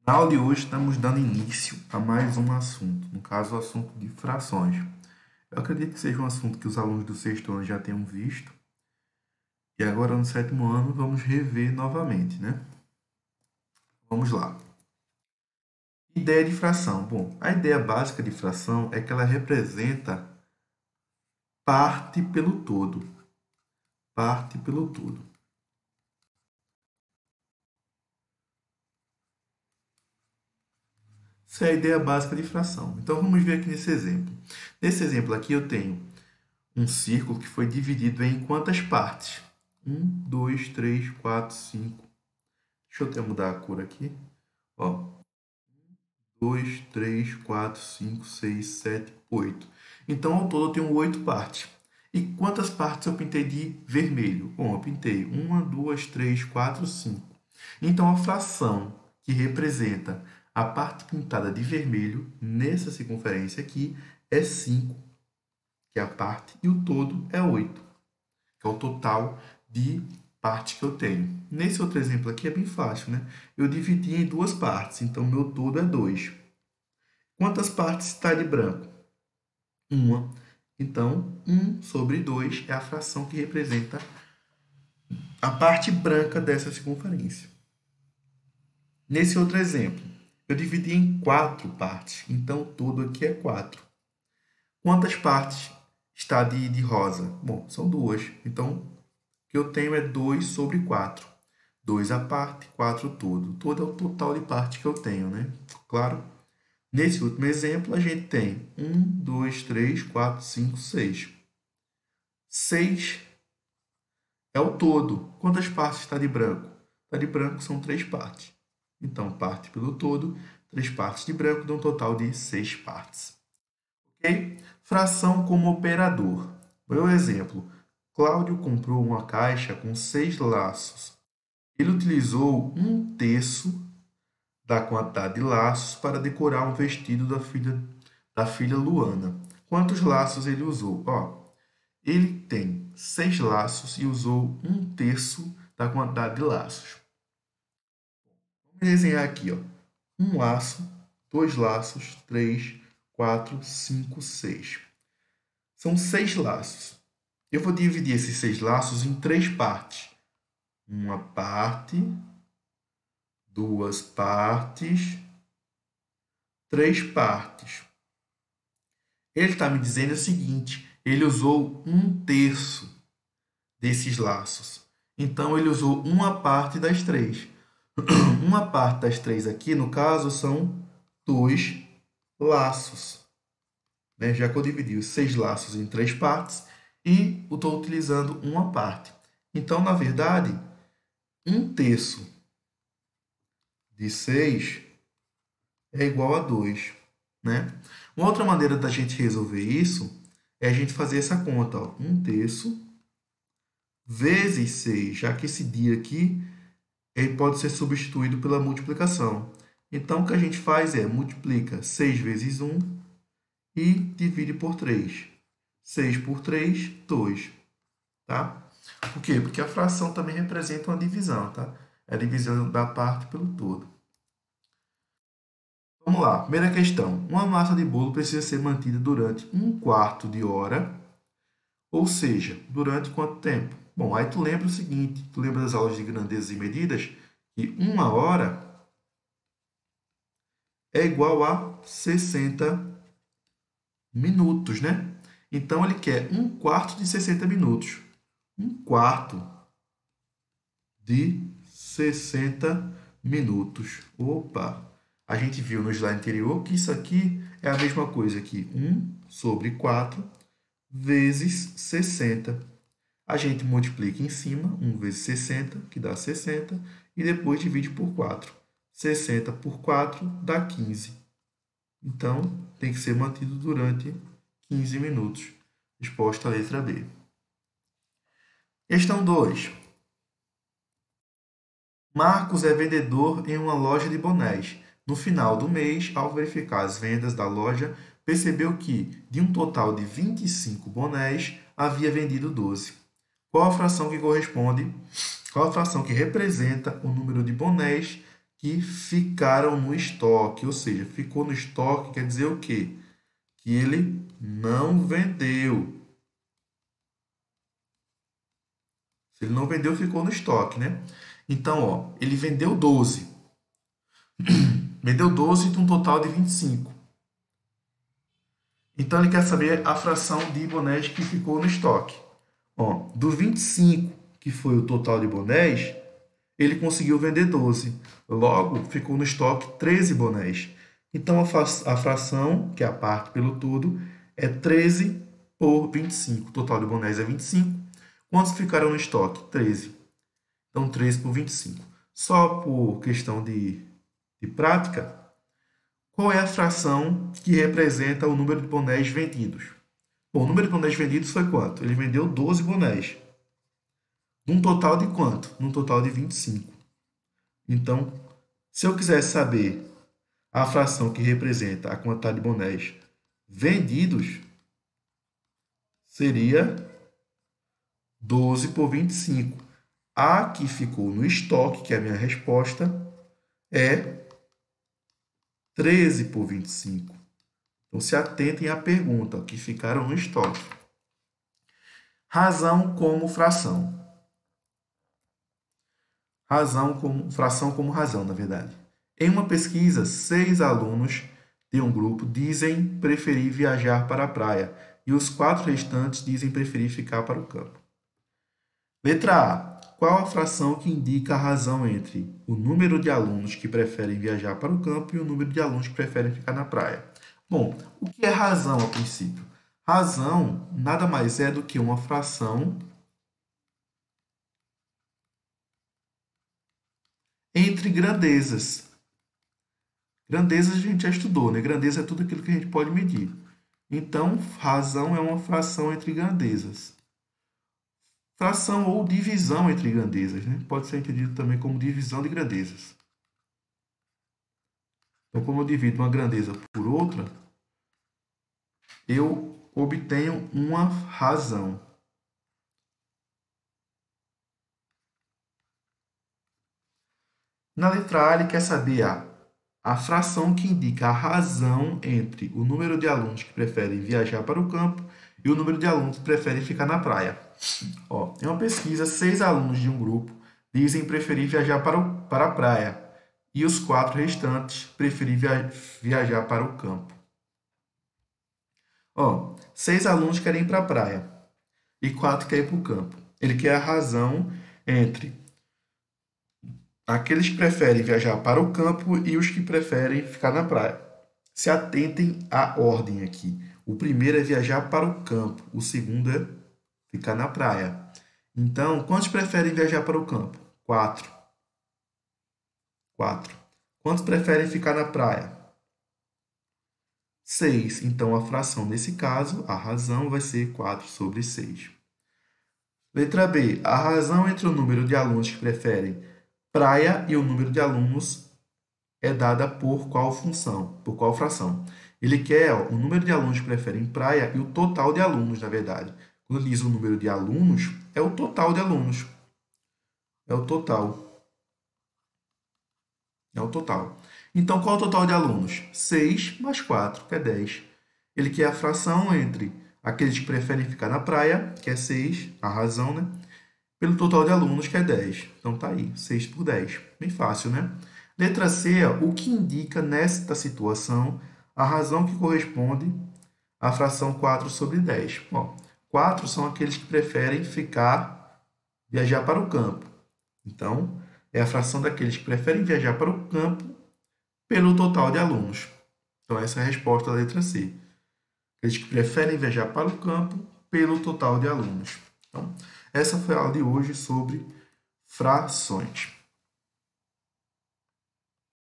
Na aula de hoje estamos dando início a mais um assunto, no caso o assunto de frações. Eu acredito que seja um assunto que os alunos do sexto ano já tenham visto, e agora no sétimo ano vamos rever novamente, né? Vamos lá. Ideia de fração. Bom, a ideia básica de fração é que ela representa parte pelo todo. Parte pelo todo. Essa é a ideia básica de fração. Então vamos ver aqui nesse exemplo. Nesse exemplo aqui eu tenho um círculo que foi dividido em quantas partes? 1, 2, 3, 4, 5. Deixa eu até mudar a cor aqui. Ó, 2, 3, 4, 5, 6, 7, 8. Então, ao todo, eu tenho 8 partes. E quantas partes eu pintei de vermelho? Bom, eu pintei 1, 2, 3, 4, 5. Então, a fração que representa a parte pintada de vermelho nessa circunferência aqui é 5, que é a parte, e o todo é 8, que é o total de parte que eu tenho. Nesse outro exemplo aqui é bem fácil, né? Eu dividi em duas partes, então meu todo é 2. Quantas partes está de branco? Uma. Então, 1 sobre 2 é a fração que representa a parte branca dessa circunferência. Nesse outro exemplo, eu dividi em 4 partes, então o todo aqui é 4. Quantas partes está de rosa? Bom, são 2, então o que eu tenho é 2 sobre 4. 2 a parte, 4 todo. Todo é o total de parte que eu tenho, né? Claro. Nesse último exemplo, a gente tem 1, 2, 3, 4, 5, 6. 6 é o todo. Quantas partes está de branco? Está de branco são 3 partes. Então, parte pelo todo, 3 partes de branco, dá um total de 6 partes. Ok? Fração como operador. Meu exemplo, Cláudio comprou uma caixa com 6 laços. Ele utilizou 1/3 da quantidade de laços para decorar um vestido da filha Luana. Quantos laços ele usou? Ele tem 6 laços e usou 1/3 da quantidade de laços. Vamos desenhar aqui, um laço, 2 laços, 3, 4, 5, 6. São 6 laços. Eu vou dividir esses 6 laços em 3 partes. Uma parte, 2 partes, 3 partes. Ele está me dizendo o seguinte, ele usou 1/3 desses laços. Então, ele usou uma parte das 3. Uma parte das 3 aqui, no caso, são 2 laços. Né? Já que eu dividi os 6 laços em 3 partes e estou utilizando uma parte. Então, na verdade, 1/3 de 6 é igual a 2. Né? Uma outra maneira da gente resolver isso é a gente fazer essa conta. 1/3 vezes 6, já que esse dia aqui ele pode ser substituído pela multiplicação. Então, o que a gente faz é multiplica 6 vezes 1 e divide por 3. 6 por 3, 2. Tá? Por quê? Porque a fração também representa uma divisão. Tá? É a divisão da parte pelo todo. Vamos lá, primeira questão. Uma massa de bolo precisa ser mantida durante 1/4 de hora, ou seja, durante quanto tempo? Bom, aí tu lembra o seguinte, tu lembra das aulas de grandezas e medidas, que 1 hora é igual a 60 minutos, né? Então, ele quer 1/4 de 60 minutos. 1/4 de 60 minutos. Opa! A gente viu no slide anterior que isso aqui é a mesma coisa que 1 sobre 4 vezes 60. A gente multiplica em cima, 1 vezes 60, que dá 60, e depois divide por 4. 60 por 4 dá 15. Então, tem que ser mantido durante 15 minutos. Resposta a letra B. Questão 2. Marcos é vendedor em uma loja de bonés. No final do mês, ao verificar as vendas da loja, percebeu que, de um total de 25 bonés, havia vendido 12. Qual a fração que corresponde? Qual a fração que representa o número de bonés que ficaram no estoque, ou seja, ficou no estoque quer dizer o quê? Que ele não vendeu. Se ele não vendeu, ficou no estoque, né? Então, ó, ele vendeu 12. Vendeu 12 de um total de 25. Então, ele quer saber a fração de bonés que ficou no estoque. Ó, do 25, que foi o total de bonés, ele conseguiu vender 12. Logo, ficou no estoque 13 bonés. Então, a fração, que é a parte pelo todo, é 13 por 25. O total de bonés é 25. Quantos ficaram no estoque? 13. Então, 13 por 25. Só por questão de prática, qual é a fração que representa o número de bonés vendidos? Bom, o número de bonés vendidos foi quanto? Ele vendeu 12 bonés. Num total de quanto? Num total de 25. Então, se eu quisesse saber a fração que representa a quantidade de bonés vendidos, seria 12 por 25. A que ficou no estoque, que é a minha resposta, é 13 por 25. Então, se atentem à pergunta, que ficaram no estoque. Razão como fração. Fração como razão, na verdade. Em uma pesquisa, 6 alunos de um grupo dizem preferir viajar para a praia e os 4 restantes dizem preferir ficar para o campo. Letra A. Qual a fração que indica a razão entre o número de alunos que preferem viajar para o campo e o número de alunos que preferem ficar na praia? Bom, o que é razão a princípio? Razão nada mais é do que uma fração entre grandezas. Grandezas a gente já estudou, né? Grandeza é tudo aquilo que a gente pode medir. Então, razão é uma fração entre grandezas. Fração ou divisão entre grandezas, né? Pode ser entendido também como divisão de grandezas. Então, como eu divido uma grandeza por outra, eu obtenho uma razão. Na letra A, ele quer saber a fração que indica a razão entre o número de alunos que preferem viajar para o campo e o número de alunos que preferem ficar na praia. Ó, em uma pesquisa, 6 alunos de um grupo dizem preferir viajar para a praia e os 4 restantes preferem viajar para o campo. Ó, 6 alunos querem ir para a praia e 4 querem ir para o campo. Ele quer a razão entre aqueles que preferem viajar para o campo e os que preferem ficar na praia. Se atentem à ordem aqui. O primeiro é viajar para o campo, o segundo é ficar na praia. Então, quantos preferem viajar para o campo? 4. 4. Quantos preferem ficar na praia? 6. Então, a fração nesse caso, a razão vai ser 4 sobre 6. Letra B. A razão entre o número de alunos que preferem praia e o número de alunos é dada por qual função? Por qual fração? Ele quer o número de alunos que preferem praia e o total de alunos, na verdade. Quando ele diz o número de alunos, é o total de alunos. É o total. É o total. Então, qual é o total de alunos? 6 mais 4, que é 10. Ele quer a fração entre aqueles que preferem ficar na praia, que é 6, a razão, né? Pelo total de alunos, que é 10. Então, tá aí, 6 por 10. Bem fácil, né? Letra C, o que indica nesta situação a razão que corresponde à fração 4 sobre 10. Bom, 4 são aqueles que preferem viajar para o campo. Então, é a fração daqueles que preferem viajar para o campo pelo total de alunos. Então, essa é a resposta da letra C. Aqueles que preferem viajar para o campo pelo total de alunos. Então, essa foi a aula de hoje sobre frações.